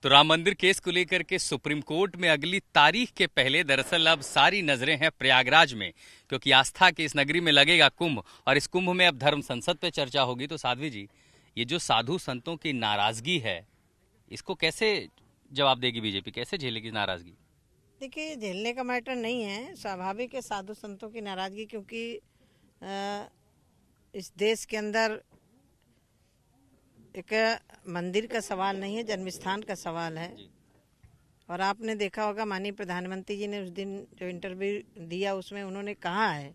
तो राम मंदिर केस को लेकर के सुप्रीम कोर्ट में अगली तारीख के पहले दरअसल अब सारी नजरें हैं प्रयागराज में, क्योंकि आस्था के इस नगरी में लगेगा कुंभ और इस कुंभ में अब धर्म संसद पे चर्चा होगी। तो साध्वी जी, ये जो साधु संतों की नाराजगी है, इसको कैसे जवाब देगी बीजेपी, कैसे झेलेगी नाराजगी? देखिए, झेलने का मैटर नहीं है, स्वाभाविक है साधु संतों की नाराजगी, क्योंकि इस देश के अंदर एक मंदिर का सवाल नहीं है, जन्मस्थान का सवाल है। और आपने देखा होगा माननीय प्रधानमंत्री जी ने उस दिन जो इंटरव्यू दिया उसमें उन्होंने कहा है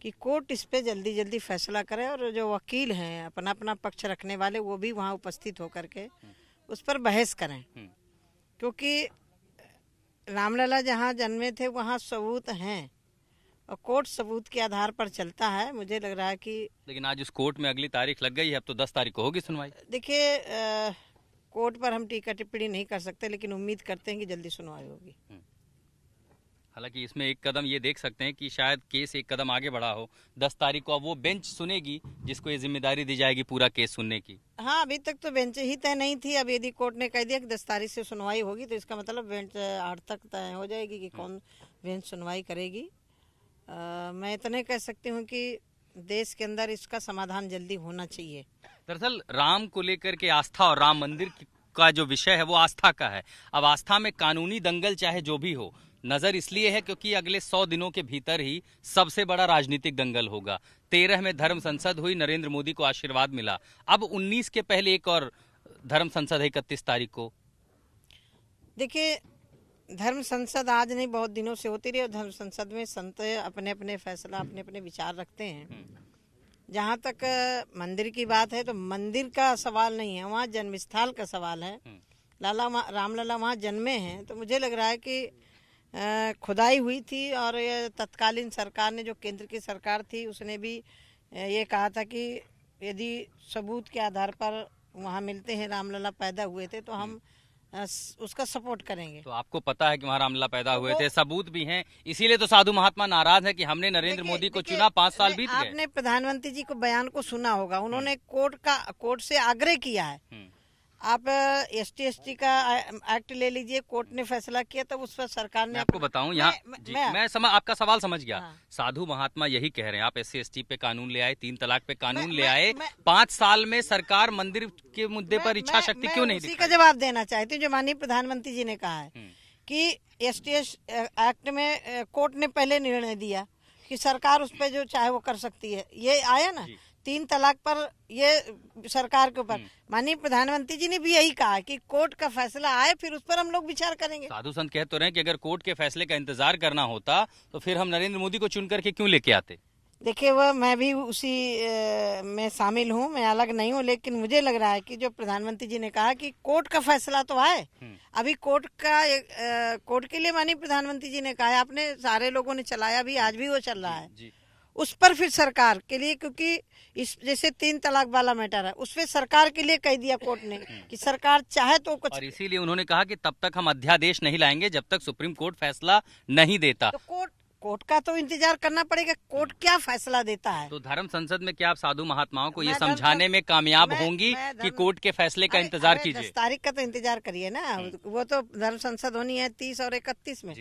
कि कोर्ट इस पे जल्दी जल्दी फैसला करे और जो वकील हैं अपना अपना पक्ष रखने वाले वो भी वहाँ उपस्थित होकर के उस पर बहस करें, क्योंकि रामलला जहाँ जन्मे थे वहाँ सबूत हैं और कोर्ट सबूत के आधार पर चलता है। मुझे लग रहा है कि लेकिन आज उस कोर्ट में अगली तारीख लग गई है, अब तो 10 तारीख को होगी सुनवाई। देखिए, कोर्ट पर हम टीका टिप्पणी नहीं कर सकते, लेकिन उम्मीद करते हैं कि जल्दी सुनवाई होगी। हालांकि इसमें एक कदम ये देख सकते हैं कि शायद केस एक कदम आगे बढ़ा हो। 10 तारीख को अब वो बेंच सुनेगी जिसको ये जिम्मेदारी दी जाएगी पूरा केस सुनने की। हाँ, अभी तक तो बेंच ही तय नहीं थी। अब यदि कोर्ट ने कह दिया कि 10 तारीख से सुनवाई होगी तो इसका मतलब बेंच 8 तक तय हो जाएगी कि कौन बेंच सुनवाई करेगी। मैं इतने कह सकती हूँ कि देश के अंदर इसका समाधान जल्दी होना चाहिए। दरअसल राम को लेकर के आस्था और राम मंदिर का जो विषय है वो आस्था का है। अब आस्था में कानूनी दंगल चाहे जो भी हो, नजर इसलिए है क्योंकि अगले 100 दिनों के भीतर ही सबसे बड़ा राजनीतिक दंगल होगा। 13 में धर्म संसद हुई, नरेंद्र मोदी को आशीर्वाद मिला। अब 19 के पहले एक और धर्म संसद है 31 तारीख को। देखिए, धर्म संसद आज नहीं बहुत दिनों से होती रही और धर्म संसद में संत अपने अपने फैसला अपने अपने विचार रखते हैं। जहाँ तक मंदिर की बात है तो मंदिर का सवाल नहीं है, वहाँ जन्मस्थल का सवाल है। रामलला वहाँ जन्मे हैं, तो मुझे लग रहा है कि खुदाई हुई थी और ये तत्कालीन सरकार ने, जो केंद्र की सरकार थी, उसने भी ये कहा था कि यदि सबूत के आधार पर वहाँ मिलते हैं रामलला पैदा हुए थे तो हम उसका सपोर्ट करेंगे। तो आपको पता है कि वहाँ रामलला पैदा हुए थे, सबूत भी हैं, इसीलिए तो साधु महात्मा नाराज है कि हमने नरेंद्र मोदी को चुना, 5 साल बीत गए। आपने प्रधानमंत्री जी को बयान को सुना होगा, उन्होंने कोर्ट से आग्रह किया है। आप ST/ST का एक्ट ले लीजिए, कोर्ट ने फैसला किया तब उस पर सरकार ने। आपको बताऊं यहाँ मैं आपका सवाल समझ गया। हाँ। साधु महात्मा यही कह रहे हैं, आप SC/ST पे कानून ले आए, 3 तलाक पे कानून ले आए, 5 साल में सरकार मंदिर के मुद्दे पर इच्छा शक्ति क्यों नहीं दिखाई? का जवाब देना चाहती हूँ। जो माननीय प्रधानमंत्री जी ने कहा है कि ST/ST एक्ट में कोर्ट ने पहले निर्णय दिया कि सरकार उस पर जो चाहे वो कर सकती है। ये आया ना 3 तलाक पर, ये सरकार के ऊपर। माननीय प्रधानमंत्री जी ने भी यही कहा कि कोर्ट का फैसला आए फिर उस पर हम लोग विचार करेंगे। साधु संत कह तो रहे हैं कि अगर कोर्ट के फैसले का इंतजार करना होता तो फिर हम नरेंद्र मोदी को चुन करके क्यों लेके आते? देखिए, वह मैं भी उसी में शामिल हूँ, मैं अलग नहीं हूँ, लेकिन मुझे लग रहा है कि जो प्रधानमंत्री जी ने कहा कि कोर्ट का फैसला तो आए। अभी कोर्ट के लिए माननीय प्रधानमंत्री जी ने कहा है, आपने सारे लोगों ने चलाया भी, आज भी वो चल रहा है। उस पर फिर सरकार के लिए, क्योंकि इस जैसे 3 तलाक वाला मैटर है, उसमें सरकार के लिए कह दिया कोर्ट ने कि सरकार चाहे तो कुछ। और इसीलिए उन्होंने कहा कि तब तक हम अध्यादेश नहीं लाएंगे जब तक सुप्रीम कोर्ट फैसला नहीं देता। तो कोर्ट का तो इंतजार करना पड़ेगा, कोर्ट क्या फैसला देता है। तो धर्म संसद में क्या आप साधु महात्माओं को ये समझाने में कामयाब होंगी कि कोर्ट के फैसले का इंतजार कीजिए? 10 तारीख का तो इंतजार करिए ना, वो तो धर्म संसद होनी है 30 और 31 में।